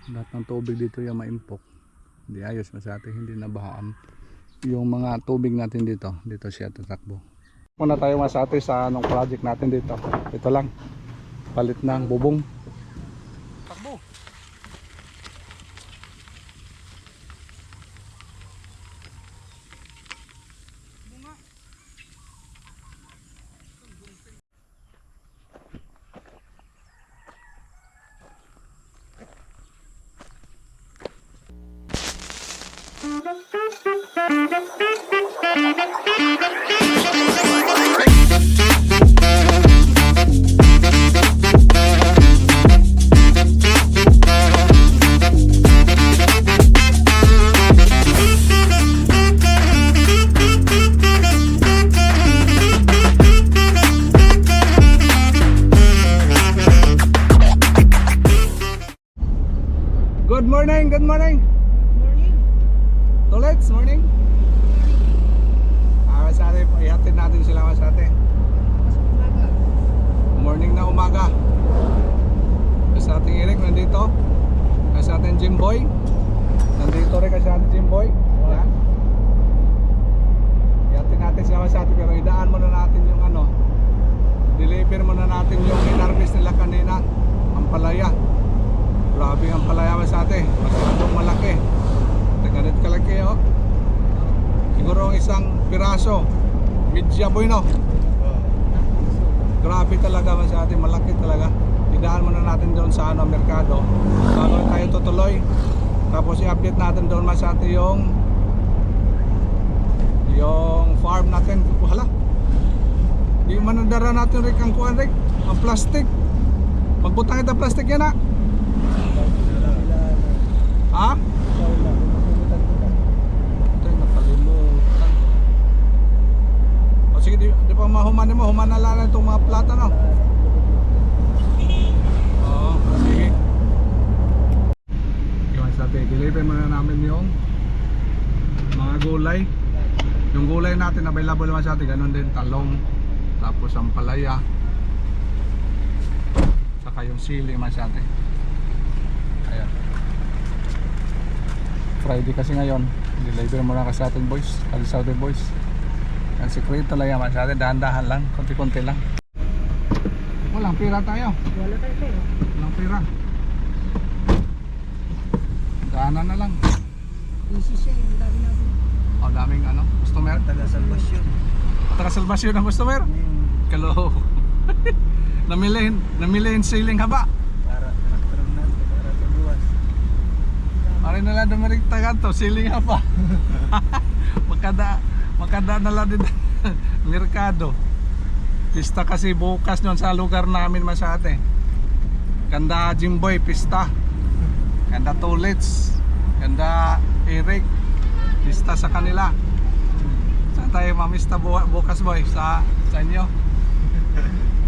Lahat ng tubig dito yung maimpok. Hindi ayos masati, hindi nabahaan. Yung mga tubig natin dito siya tatakbo. Muna tayo masati sa anong project natin dito. Ito lang. Palit ng bubong. Takbo. Good morning, good morning. Morning. Tolets, morning. Masate, ihatid natin sila masate. Umaga. Morning na umaga. Sa ating Eric nandito. Sa ating Jimboy. Nandito rin kasi ating Jimboy. Yan. Ihatid natin sila masate pero idaan muna natin yung ano. Deliver muna natin yung in-harvest nila kanina. Ang palaya. Grabe ang palaya masate. Masyadong malaki. Ganit kalaki oh. Siguro isang piraso Midya boy no. Grabe talaga masate. Malaki talaga. Idaan muna natin doon sa ano, merkado bago tayo tutuloy. Tapos i-update natin doon masate yung farm natin. Hala, di manadara natin rin ang kuhan rin. Ang plastic. Magbutang ito plastic yan ha. Ha? Ito yung nakalimutan. O sige, di pa mahumanin mo. Human na lang itong mga plata no. Oo, sige. Yung sabi, deliver muna namin yung mga gulay. Yung gulay natin available naman sa atin. Ganun din, talong. Tapos ang palaya. Saka yung sili naman sa atin. Ayan. Friday kasi ngayon, deliver muna kasi sa atin boys, Kalisaute boys. Ang secret talaga man sa atin, dahan-dahan lang, konti-konti lang. Walang pira tayo. Wala tayo pera. Walang pira. Daanan na lang. Easy siya yung dami natin. O daming ano, customer. Taga-salvasyon. Taga-salvasyon ng customer. Kalo. Namili ceiling haba. Para traktoran natin, para tubuas. Pare na lang dumirik taga to, ceiling haba. Makada na lang din merkado. Pista kasi bukas noon sa lugar namin masate. Kanda Jimboy, pista. Kanda Tolets. Kanda Eric. Pista sa kanila. Saan tayo mamista bukas boy? Sa inyo?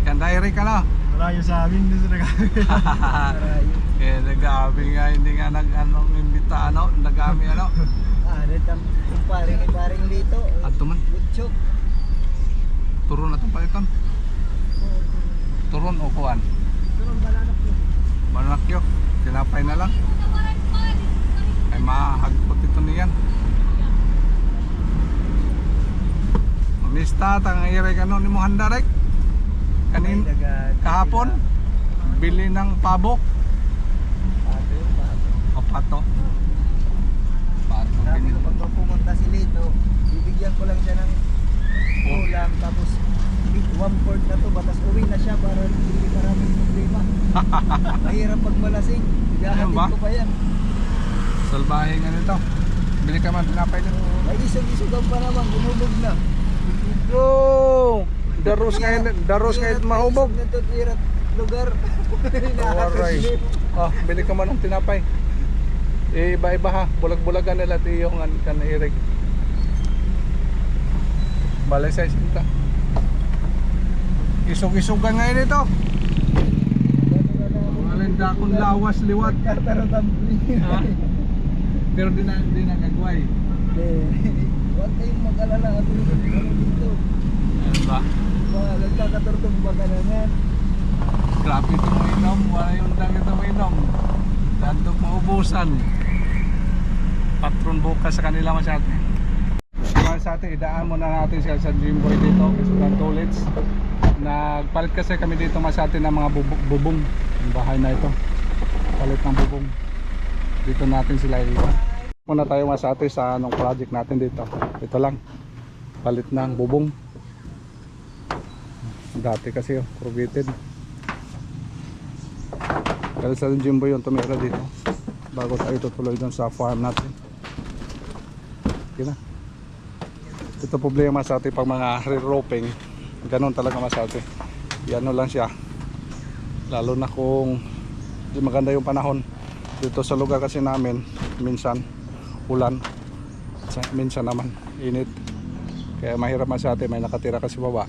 Kanda Eric ano? Malayo sa amin doon sa nag-amin. Eh nag-aabi nga, hindi nga nag-anong imbita ano, nag-aami ano. Dito ang paring dito. Ato man. Butchok. Turon na itong palitan. Turon o kuwan. Turun balanak yun. Manakyo, tinapay na lang. Ay mahagpot ito niyan. Mamista, tangang iray ano ni mo handa rek. Kanin, kahapon, bili ng pabok. O pato. Pato. Sabi ko pag pumunta si Lito, bibigyan ko lang siya ng ulam tapos 1/4 na to, batas uwi na siya para hindi maraming problema. Mahirap pag malasing, Ayun ba? ihahatid ko pa yan. Salbahe nga nito. Bili ka man tinapay dito. Ay isog-isogan pa naman, gumulog na. Go! Daros kahit mahubog. Isog na to, tirat lugar. Alright. Oh, bili ka man ng tinapay. Iba-iba ha. Bulag-bulagan nila ito yung kan Eric. Balay size kita. Isog-isogan ngayon ito. Malinda akong lawas liwat. Ha? Pero di na gagaway. Huwag kayong mag-alala at dito. Ano ba? Nagkakaturtong ba ka na yan? Grabe ito mo inom. Wala yung dang ito mo inom. Tandok maubo. ubusan. Patron bukas sa kanila masyate. Masyate, idaan muna natin siya sa Jimboy dito kasi ng toilets. Nagpalit kasi kami dito masyate ng mga bubong. Yung bahay na ito, palit ng bubong. Dito natin sila iwan. Muna tayo masyate sa anong project natin dito. Ito lang, palit ng bubong. Dati kasi corrugated. Dahil sa Jimboy yung tumira dito bago tayo tutuloy doon sa farm natin. Okay na. Ito problema sa atin pag mga re-roping, ganun talaga masate. Yan lang siya, lalo na kung di maganda yung panahon dito sa lugar kasi namin. Minsan ulan, minsan naman init, kaya mahirap masate. May nakatira kasi baba,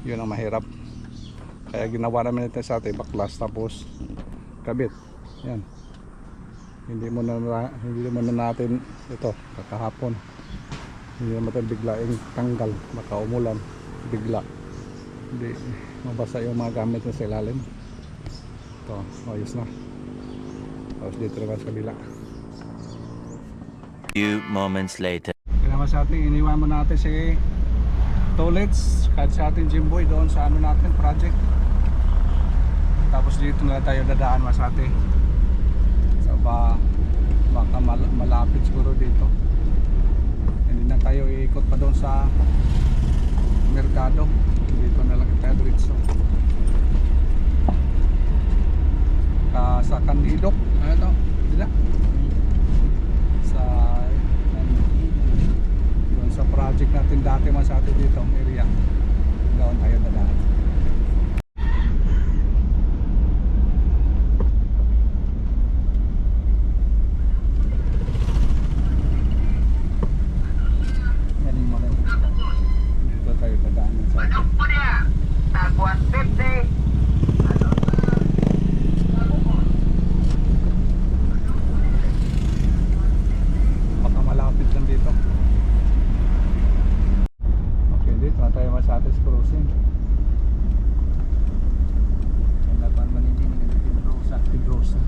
yun ang mahirap. Kaya ginawa namin ito sa atin, baklas tapos kabit. Yan. Hindi mo na natin ito kakahapon. Hindi naman natin biglaing tanggal, baka umulan bigla. Hindi mabasa yung mga gamit sa ilalim. Ito, ayos na. Tapos dito naman sa kabila. Few moments later. Kaya naman sa ating iniwan mo natin si toilets kahit sa ating Jimboy doon sa ano natin project. Tapos dito na tayo dadaan masate. So baka malapit siguro dito. Hindi na tayo iikot pa doon sa merkado. Dito na lang tayo diretso. Sa Candidok. Ano ito? Dila. Sa doon sa project natin dati masate dito area. Doon tayo dadaan. Dito tayo dadaan sa baka malapit lang dito. Okay, dito na tayo masatis crossing. Dapat maninding ng Pedrosa. Pedrosa.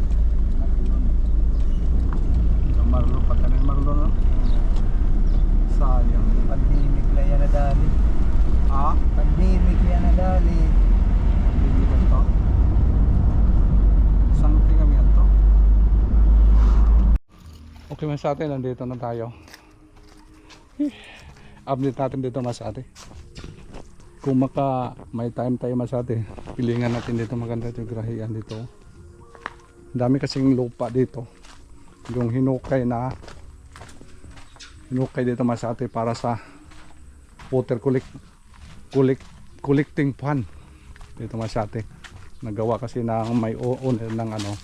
Marlo pa tanin Marlo no? Sayang. Pandemic na yan na dali. Ah? Pandemic yan na dali. Hindi ba ito? Something kami ito. Okay mas atin, nandito na tayo. Update natin dito mas ate. Kung may time tayo mas ate, pilingan natin dito, maganda ito yung grahian dito. Dami kasing lupa dito. Yung hinukay dito mas ate para sa water collecting fund dito mas ate. Nagawa kasi ng may owner ng ano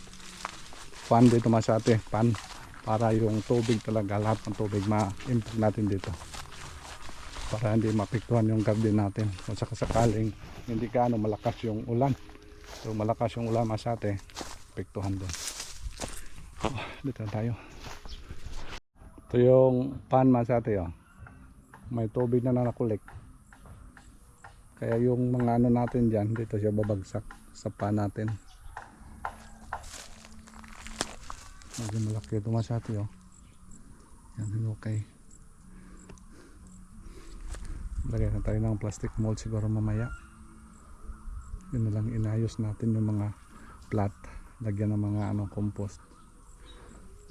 fund dito mas ate, fund para yung tubig talaga, lahat ng tubig ma-impact natin dito para hindi mapektuhan yung garden natin. Kung sakasakaling hindi gaano malakas yung ulan, so malakas yung ulan mas ate, pektuhan doon. Dito tayo. Ito yung pan masate oh. May tubig na nakulik. Kaya yung mga ano natin dyan, dito siya babagsak sa pan natin. Medyo malaki ito masate oh. Yan, okay. Lagay na tayo ng plastic mold siguro mamaya. Yun na lang, inayos natin yung mga plat. Lagyan ng mga compost.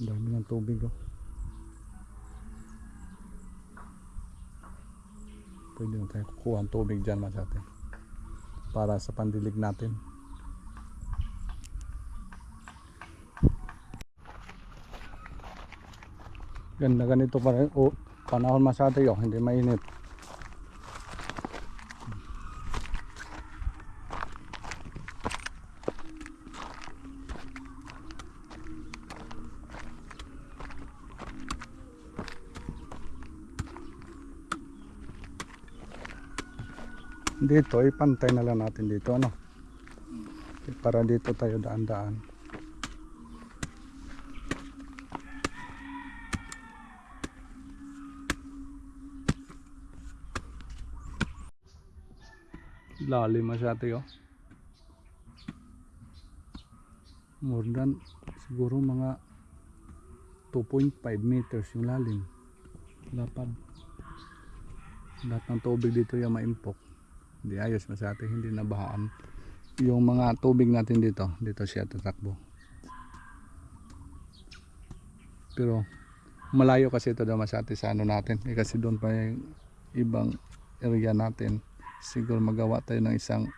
Ang dami ng tubig oh. Pwede na tayo kukuha ang tubig dyan masate para sa pandilig natin. Ganda ganito pa rin panahon masate oh, hindi mainit. Dito ipantay na lang natin dito ano, para dito tayo daan-daan. Lalim masyado yun. More than siguro mga 2.5 meters yung lalim. Lapad. Lahat ng tubig dito yung maimpok. Hindi ayos masyado, hindi nabahaan. Yung mga tubig natin dito siya tatakbo. Pero malayo kasi ito daw masyado sa ano natin. Kasi doon pa yung ibang area natin. Siguro magawa tayo ng isang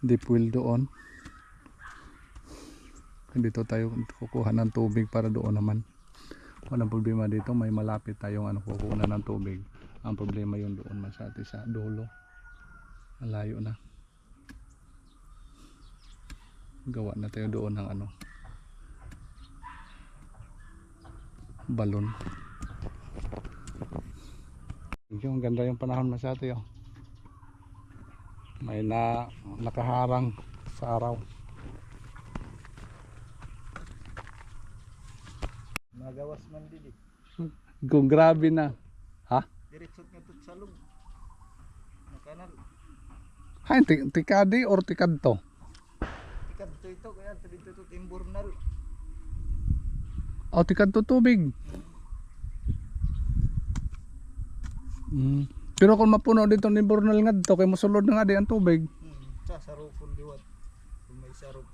deep well doon. Dito tayo kukuha ng tubig para doon naman. Walang problema dito, may malapit tayong kukuha ng tubig. Ang problema yun doon masyado sa dulo. Malayo na. Gawa na tayo doon ng balon. Yung ganda yung panahon masyado yun. May nakaharang sa araw. Magawas man didi. Kung grabe na. Ha? Diretsot nga tut salog. Nakanal. Hay, tikadi or tikadto? Tikad to ito kaya to dito tut imburnal. O tikadto tubig. Pero kung mapuno dito ni Bornal nga dito, kay mosulod na nga di ang tubig. Sa sarupon diwat. Kung may sarup.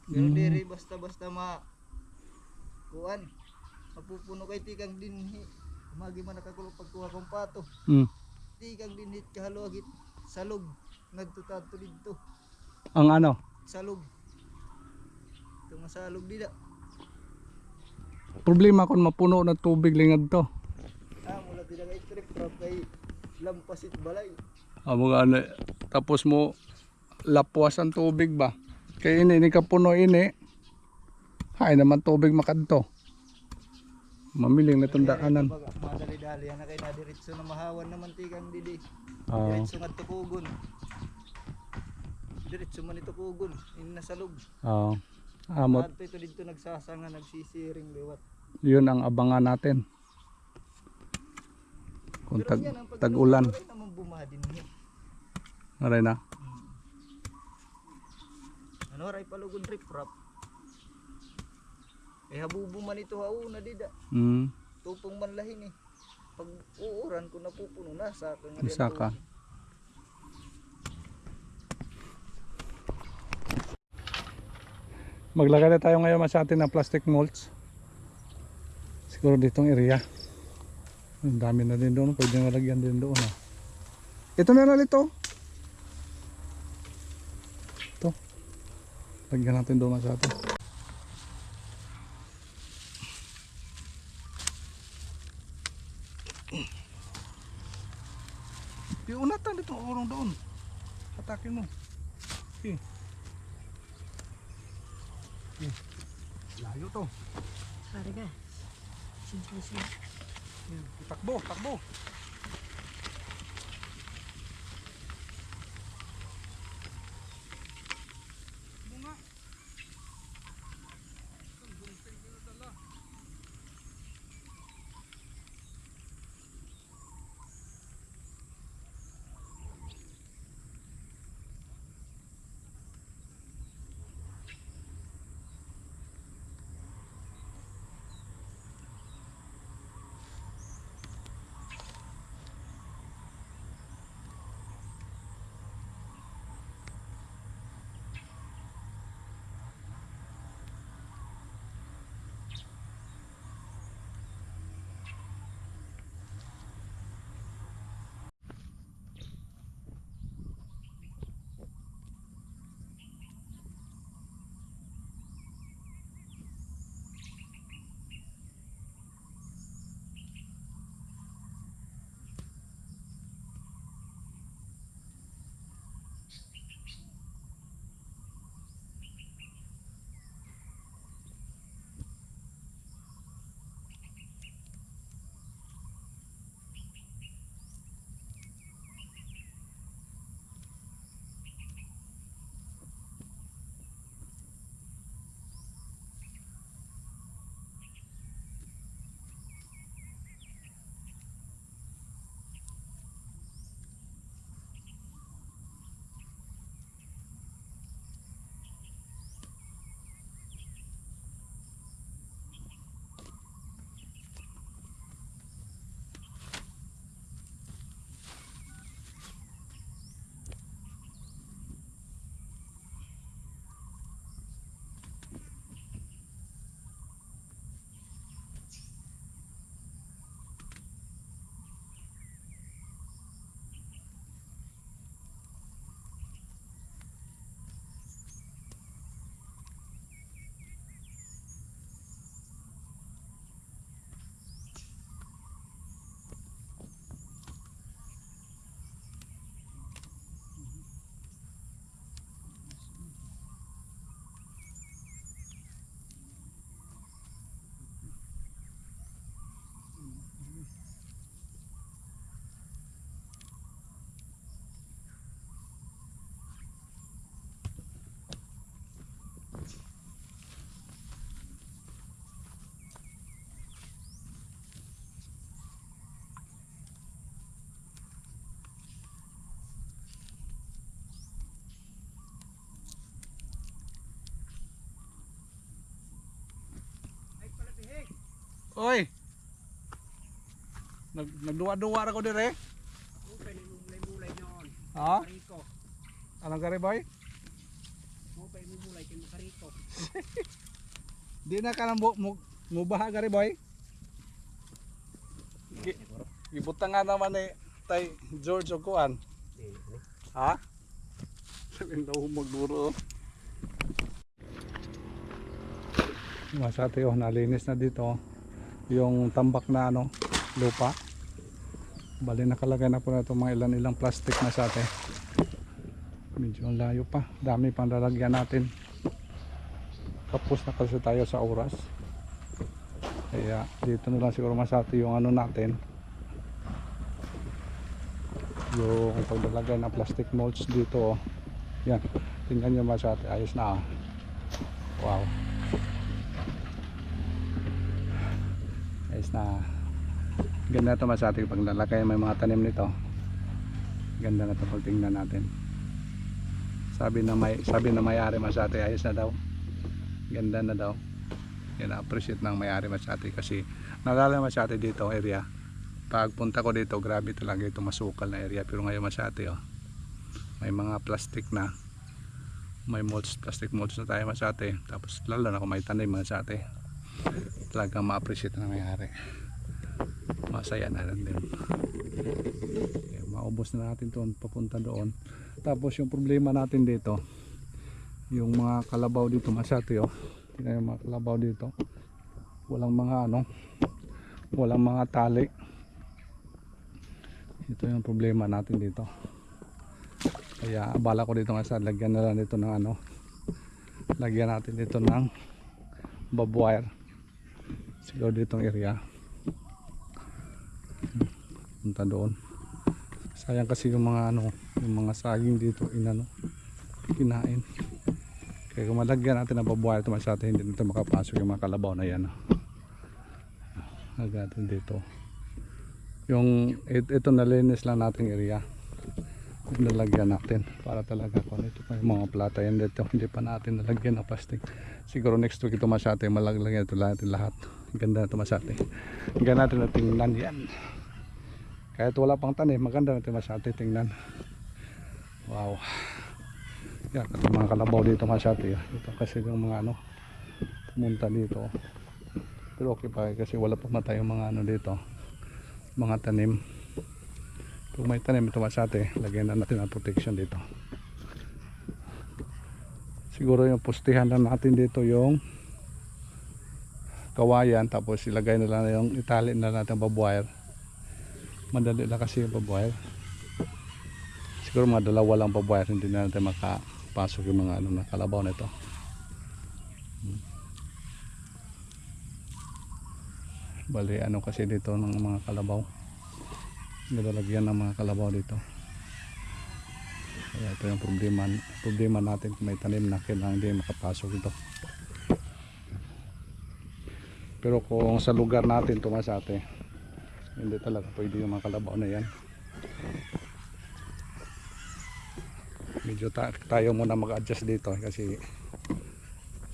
Pero diri basta-basta kuan. Mapupuno kay tikang dinhi. Umagi man nakakulo pagkuha kong pato. Tikang dinhit kahalogit salog ngadto tato didto. Ang ano? Salog. Ito nga salog dida. Problema kung mapuno na tubig lingad to. Mula dida kay trip rap kay lampasit balay. Mga tapos mo lapwas ang tubig ba? Kaya ini ka puno ini. Hay naman tubig makadto. Mamiling na itong daanan. Madali-dali yan na kay nadiritso na mahawan naman tikang didi. Diretso nga tukugon. Diretso man ito kugon. Ini nasalog. Amot. At ito dito nagsasanga, nagsisiring liwat. Yun ang abangan natin. Kung tag-ulan. Pero naman bumaha din niya. Aray na. Ano ray palugon rip-rap. Habubo man ito hauna dida. Tupong man lahin Pag uuran ko napupuno na saka nga diyan. Saka. Maglagay na tayo ngayon sa atin ng plastic mulch. Siguro ditong area. Ang dami na din doon. Pwede na lagyan din doon. Ito na lang ito. Ito. Lagyan natin doon sa atin. Piunatan dito urong doon. Hatakin mo. Okay. Layo to. Pare ka. Simple. Takbo. Oy. Nagduwa-duwa ra ko dire. Open mo mulay noon. Ha? Kariko. Anong gari boy? Open mo mulay kay Kariko. Di na ka nang mubaha gari boy. Ibutang nga naman ni tay George o kuan. Ha? Sabihin daw magduro. Masate oh, nalinis na dito yung tambak na ano, lupa. Bali nakalagay na po na itong mga ilang plastic na sa atin. Medyo layo pa, dami pang lalagyan natin. Kapos na kasi tayo sa oras. Kaya dito na lang siguro masate yung ano natin, yung paglalagay ng plastic molds dito oh. Yan, tingnan nyo masate, ayos na oh. Wow, ayos na. Ganda ito masate pag lalagay may mga tanim nito. Ganda na ito pag tingnan natin. Sabi na may-ari masate, ayos na daw, ganda na daw. Yan, appreciate ng may-ari masate kasi nalala masate dito area. Pagpunta ko dito, grabe talaga ito, masukal na area. Pero ngayon masate oh, may mga plastic na, may molds, plastic molds na tayo masate. Tapos lalo na kung may tanim masate, talagang ma-appreciate na may-ari. Masaya na rin din. Okay, maubos na natin doon, papunta doon. Tapos yung problema natin dito, yung mga kalabaw dito masate oh. Tingnan yung mga kalabaw dito, walang mga ano, walang mga tali. Ito yung problema natin dito. Kaya abala ko dito nga sa lagyan na lang dito ng ano, lagyan natin dito ng barbed wire siguro ditong area. Punta doon, sayang kasi yung mga ano, yung mga saging dito inano, kinain. Kaya kung malagyan natin ng barbed wire ito masate, hindi nito makapasok yung mga kalabaw na yan. Lagyan natin dito yung ito, nalinis lang nating area, nalagyan natin para talaga kung ito pa yung mga plata yan dito, hindi pa natin nalagyan ng plastic. Siguro next week ito masate, malagyan ito lahat. Ganda na ito masate, ganda natin na tingnan yan. Kahit wala pang tanim, maganda natin masate tingnan. Wow, yan ito mga kalabaw dito masate. Ito kasi yung mga ano pumunta dito, pero okay pa kasi wala pa matayong mga ano dito, mga tanim. Kung may tanim ito masate, lagyan na natin ang protection dito. Siguro yung postihan na natin dito yung kawayan, tapos ilagay na lang yung itali na natin barbed wire. Madali na kasi yung barbed wire. Siguro mga dalawa lang barbed wire, hindi na natin makapasok yung mga ano na kalabaw na ito. Bali ano kasi dito ng mga kalabaw, nilalagyan ng mga kalabaw dito. Kaya ito yung problema natin, kung may tanim na kailangan hindi makapasok ito. Pero kung sa lugar natin ito masate, hindi talaga pwede yung mga kalabaw na yan. Medyo tayo muna mag-adjust dito kasi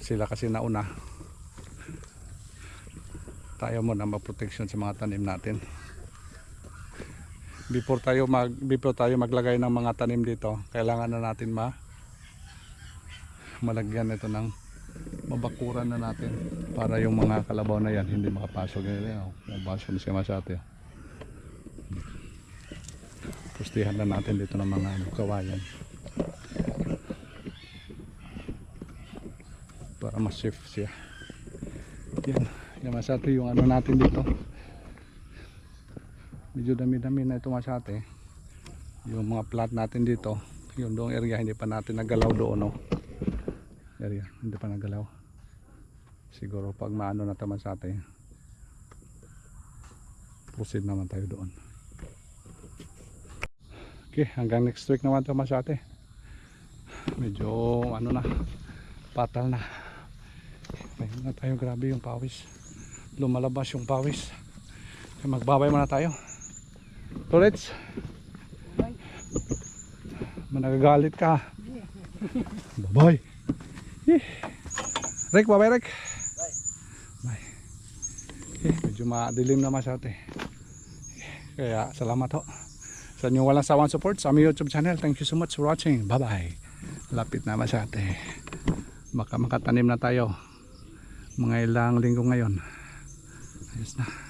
sila kasi nauna. Tayo muna mag-protection sa mga tanim natin. Before tayo maglagay ng mga tanim dito, kailangan na natin malagyan ito ng mabakuran na natin para yung mga kalabaw na yan hindi makapasok. Mabasok na siya masate. Pustihan na natin dito ng mga kawayan para mas safe siya. Yan masate yung ano natin dito. Medyo dami-dami na ito masate. Yung mga plant natin dito, yung doong area hindi pa natin nagalaw doon no. Area hindi pa nagalaw. Siguro pag maano na ito masate, proceed naman tayo doon. Okay, hanggang next week naman ito masate. Medyo ano na, patal na. Mayroon na tayo, grabe yung pawis, lumalabas yung pawis. Magbabay muna tayo. Torets, managagalit ka. Bye bye. Rick, bye bye Rick. Bye. Medyo madilim na masyado. Kaya salamat ho sa inyong walang sawang support sa aming YouTube channel. Thank you so much for watching. Bye bye. Lapit na masyado. Baka makatanim na tayo mga ilang linggo ngayon. Ayos na.